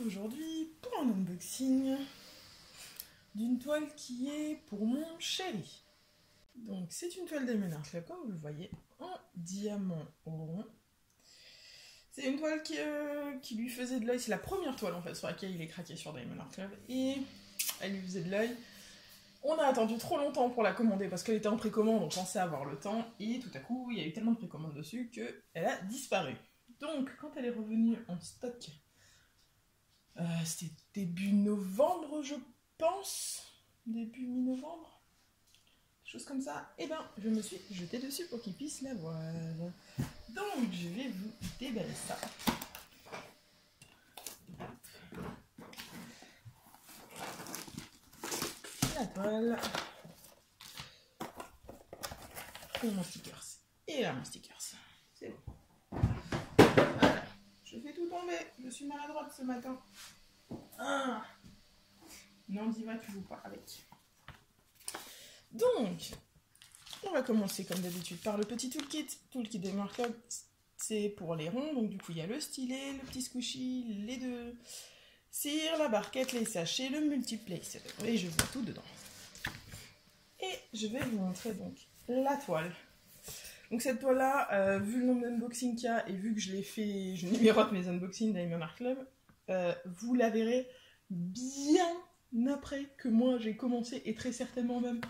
aujourd'hui pour un unboxing d'une toile qui est pour mon chéri. Donc c'est une toile Diamond Art Club, comme vous le voyez, en diamant rond. C'est une toile qui lui faisait de l'œil, c'est la première toile en fait sur laquelle il est craqué sur Diamond Art Club, et elle lui faisait de l'œil. On a attendu trop longtemps pour la commander parce qu'elle était en précommande, on pensait avoir le temps, et tout à coup il y a eu tellement de précommandes dessus qu'elle a disparu. Donc quand elle est revenue en stock, c'était début novembre je pense, début mi-novembre, chose comme ça, et ben je me suis jetée dessus pour qu'il puisse la voir. Donc je vais vous déballer ça. La toile. Et mon stickers. Et là mon stickers. C'est bon. Voilà. Je fais tout tomber. Je suis maladroite ce matin. Ah. Non, Diva, tu joues pas avec. Donc, on va commencer comme d'habitude par le petit toolkit. Toolkit des marqueurs, c'est pour les ronds. Donc du coup, il y a le stylet, le petit squishy, les deux cires, la barquette, les sachets, le multiplacer. Et je vois tout dedans. Et je vais vous montrer donc la toile. Donc cette toile-là, vu le nombre d'unboxings qu'il y a et vu que je l'ai fait, je numérote mes unboxings Diamond Art Club, vous la verrez bien après que moi j'ai commencé et très certainement même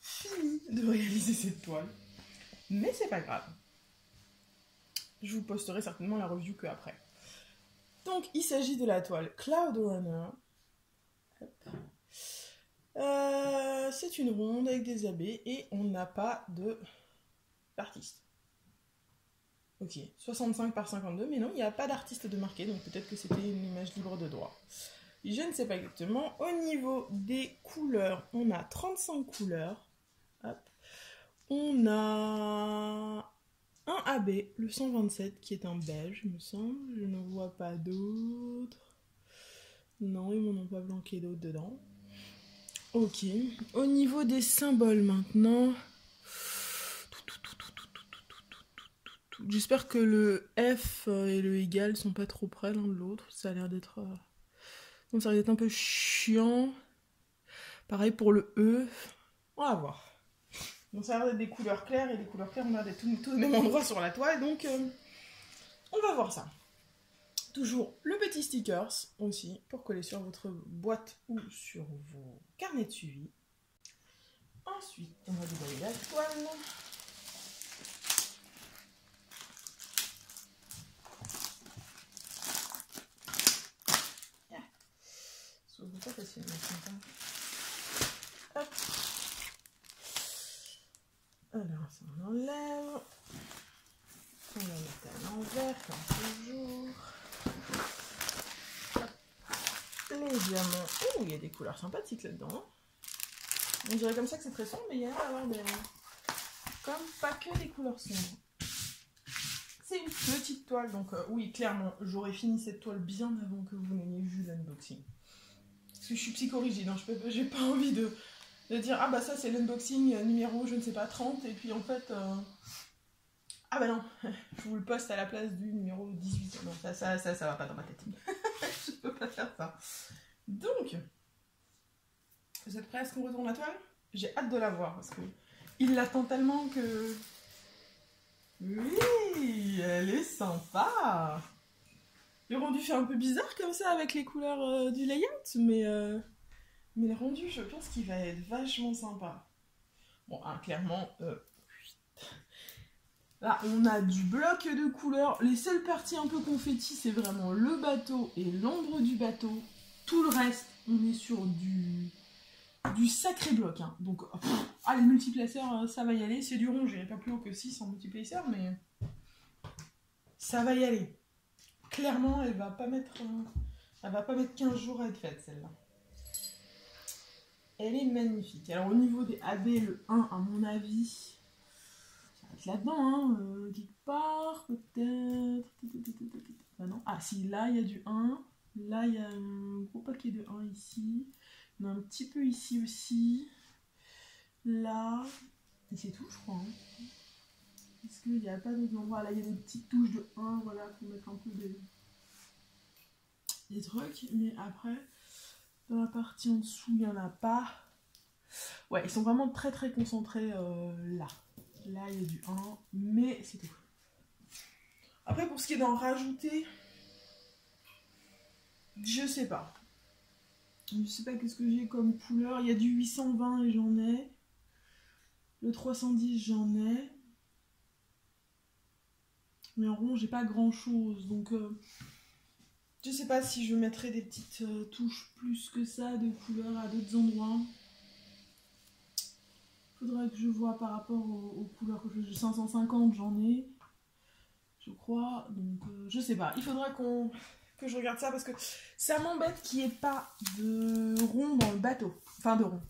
fini de réaliser cette toile. Mais c'est pas grave. Je vous posterai certainement la review que après. Donc il s'agit de la toile Cloud Runner. C'est une ronde avec des abeilles et on n'a pas d'artiste. Ok, 65 par 52, mais non, il n'y a pas d'artiste de marqué, donc peut-être que c'était une image libre de droit. Je ne sais pas exactement. Au niveau des couleurs, on a 35 couleurs. Hop. On a un AB, le 127, qui est un beige, il me semble. Je ne vois pas d'autres. Non, ils m'en ont pas blanqué d'autres dedans. Ok. Au niveau des symboles maintenant. J'espère que le F et le égal sont pas trop près l'un de l'autre. Ça a l'air d'être... Donc ça va être un peu chiant. Pareil pour le E. On va voir. Donc ça a l'air d'être des couleurs claires. Et les couleurs claires, on a d'être tous au même endroit sur la toile. Donc on va voir ça. Toujours le petit stickers aussi pour coller sur votre boîte ou sur vos carnets de suivi. Ensuite, on va déballer la toile. Ça ouvre pas facilement. Hop. Alors, ça on enlève. On va mettre à l'envers, comme toujours. Hop. Les diamants. Oh, il y a des couleurs sympathiques là-dedans. On dirait comme ça que c'est très sombre, mais il y a l'air des... comme pas que des couleurs sombres. C'est une petite toile, donc oui, clairement, j'aurais fini cette toile bien avant que vous n'ayez vu l'unboxing. Parce que je suis psychorigide, hein, j'ai pas envie de dire ah bah ça c'est l'unboxing numéro je ne sais pas 30 et puis en fait ah bah non, je vous le poste à la place du numéro 18. Non, ça va pas dans ma tête. Je peux pas faire ça. Donc, vous êtes prêts à ce qu'on retourne la toile? J'ai hâte de la voir parce que il l'attend tellement que... Oui, elle est sympa. Le rendu fait un peu bizarre comme ça avec les couleurs du layout, mais le rendu, je pense qu'il va être vachement sympa. Bon, hein, clairement, là, on a du bloc de couleurs. Les seules parties un peu confetti, c'est vraiment le bateau et l'ombre du bateau. Tout le reste, on est sur du sacré bloc. Hein. Donc, les multiplaceurs, ça va y aller. C'est du rond, j'irai pas plus haut que 6 en multiplacer, mais ça va y aller. Clairement, elle va pas mettre 15 jours à être faite, celle-là. Elle est magnifique. Alors, au niveau des AB, le 1, à mon avis... là-dedans, hein, quelque part, peut-être... Ah non, ah si, là il y a du 1, là il y a un gros paquet de 1 ici, il y en a un petit peu ici aussi, là, et c'est tout je crois. Hein. Est-ce qu'il n'y a pas d'autres endroits? Là il y a des petites touches de 1, voilà, pour mettre un peu de... des trucs, mais après, dans la partie en dessous, il n'y en a pas. Ouais, ils sont vraiment très très concentrés là. Là, il y a du 1, mais c'est tout. Après, pour ce qui est d'en rajouter, je sais pas. Je sais pas qu'est-ce que j'ai comme couleur. Il y a du 820 et j'en ai. Le 310, j'en ai. Mais en rond, j'ai pas grand-chose. Donc, je sais pas si je mettrai des petites touches plus que ça de couleurs à d'autres endroits. Faudrait que je vois par rapport aux couleurs que j'ai. 550, j'en ai. Je crois. Donc, je sais pas. Il faudra que je regarde ça parce que ça m'embête qu'il n'y ait pas de rond dans le bateau. Enfin, de rond.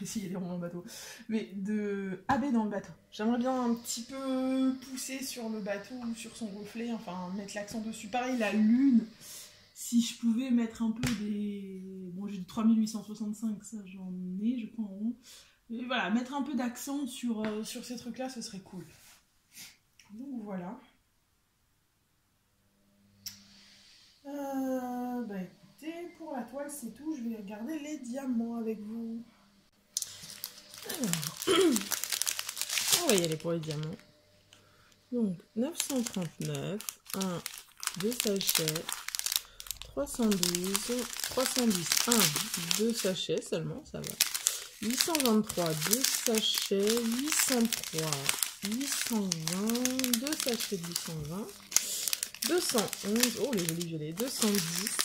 Si, il y a des ronds dans le bateau. Mais de AB dans le bateau. J'aimerais bien un petit peu pousser sur le bateau ou sur son reflet. Enfin, mettre l'accent dessus. Pareil, la lune. Si je pouvais mettre un peu des... Bon, j'ai du 3865, ça j'en ai, je crois en rond. Mais voilà, mettre un peu d'accent sur ces trucs-là, ce serait cool. Donc voilà. Bah écoutez, pour la toile, c'est tout. Je vais regarder les diamants avec vous. Alors, on va y aller pour les diamants. Donc, 939, 1, 2 sachets, 312, 310, 1, 2 sachets seulement, ça va. 823, 2 sachets, 803, 820, 2 sachets de 820, 211, oh les jolis violets, 210,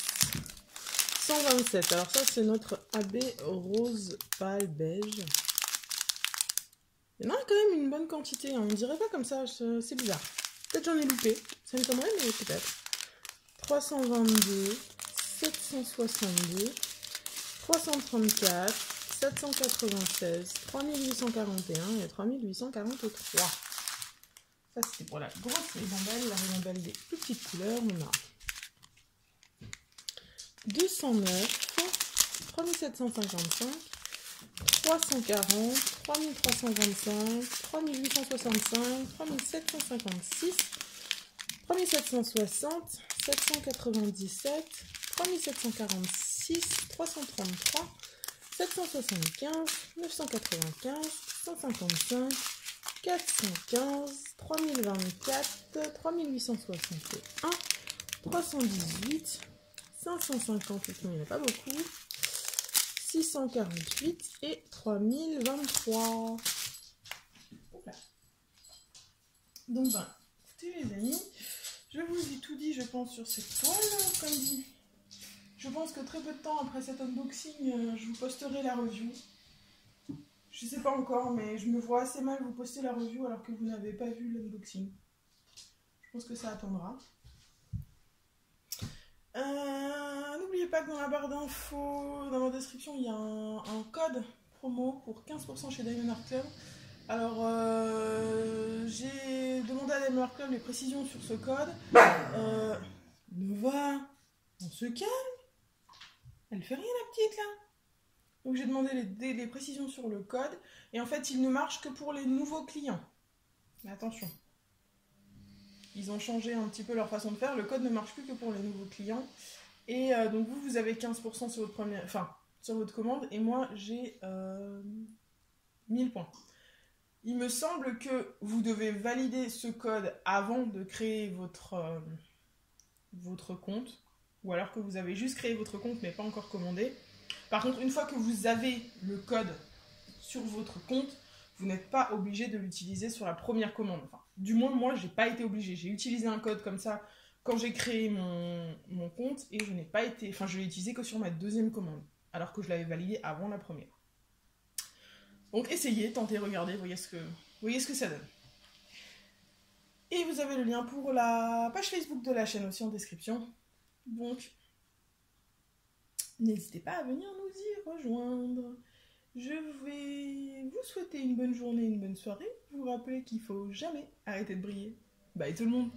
127, alors ça c'est notre AB rose pâle beige. Il y en a quand même une bonne quantité, hein. On dirait pas comme ça, c'est bizarre. Peut-être j'en ai loupé, ça m'étonnerait, mais peut-être. 322, 762, 334, 796, 3841 et 3843. Ça c'était pour la grosse ribambelle, la ribambelle des plus petites couleurs, on a 209, 3755, 340, 3325, 3865, 3756, 3760, 797, 3746, 333, 775, 995, 155, 415, 3024, 3861, 318, 558, il n'y en a pas beaucoup, 648 et 3023. Voilà. Donc, ben, écoutez les amis, je vous ai tout dit, je pense, sur cette toile, comme dit. Je pense que très peu de temps après cet unboxing, je vous posterai la review. Je sais pas encore, mais je me vois assez mal vous poster la review alors que vous n'avez pas vu l'unboxing. Je pense que ça attendra. N'oubliez pas que dans la barre d'infos, dans la description, il y a un code promo pour 15% chez Diamond Art Club. Alors, j'ai demandé à Diamond Art Club les précisions sur ce code. Nova, on se calme. Elle fait rien la petite là. Donc j'ai demandé les précisions sur le code. Et en fait, il ne marche que pour les nouveaux clients. Mais attention. Ils ont changé un petit peu leur façon de faire. Le code ne marche plus que pour les nouveaux clients. Et donc vous avez 15% sur votre première, sur votre commande. Et moi, j'ai 1000 points. Il me semble que vous devez valider ce code avant de créer votre compte. Ou alors que vous avez juste créé votre compte mais pas encore commandé. Par contre, une fois que vous avez le code sur votre compte, vous n'êtes pas obligé de l'utiliser sur la première commande. Enfin, du moins, moi, j'ai pas été obligée. J'ai utilisé un code comme ça quand j'ai créé mon compte et je n'ai pas été... Enfin, je l'ai utilisé que sur ma deuxième commande, alors que je l'avais validé avant la première. Donc, essayez, tentez, regardez, voyez ce que ça donne. Et vous avez le lien pour la page Facebook de la chaîne aussi en description. Donc, n'hésitez pas à venir nous y rejoindre. Je vais vous souhaiter une bonne journée, une bonne soirée. Vous rappeler qu'il faut jamais arrêter de briller. Bye tout le monde!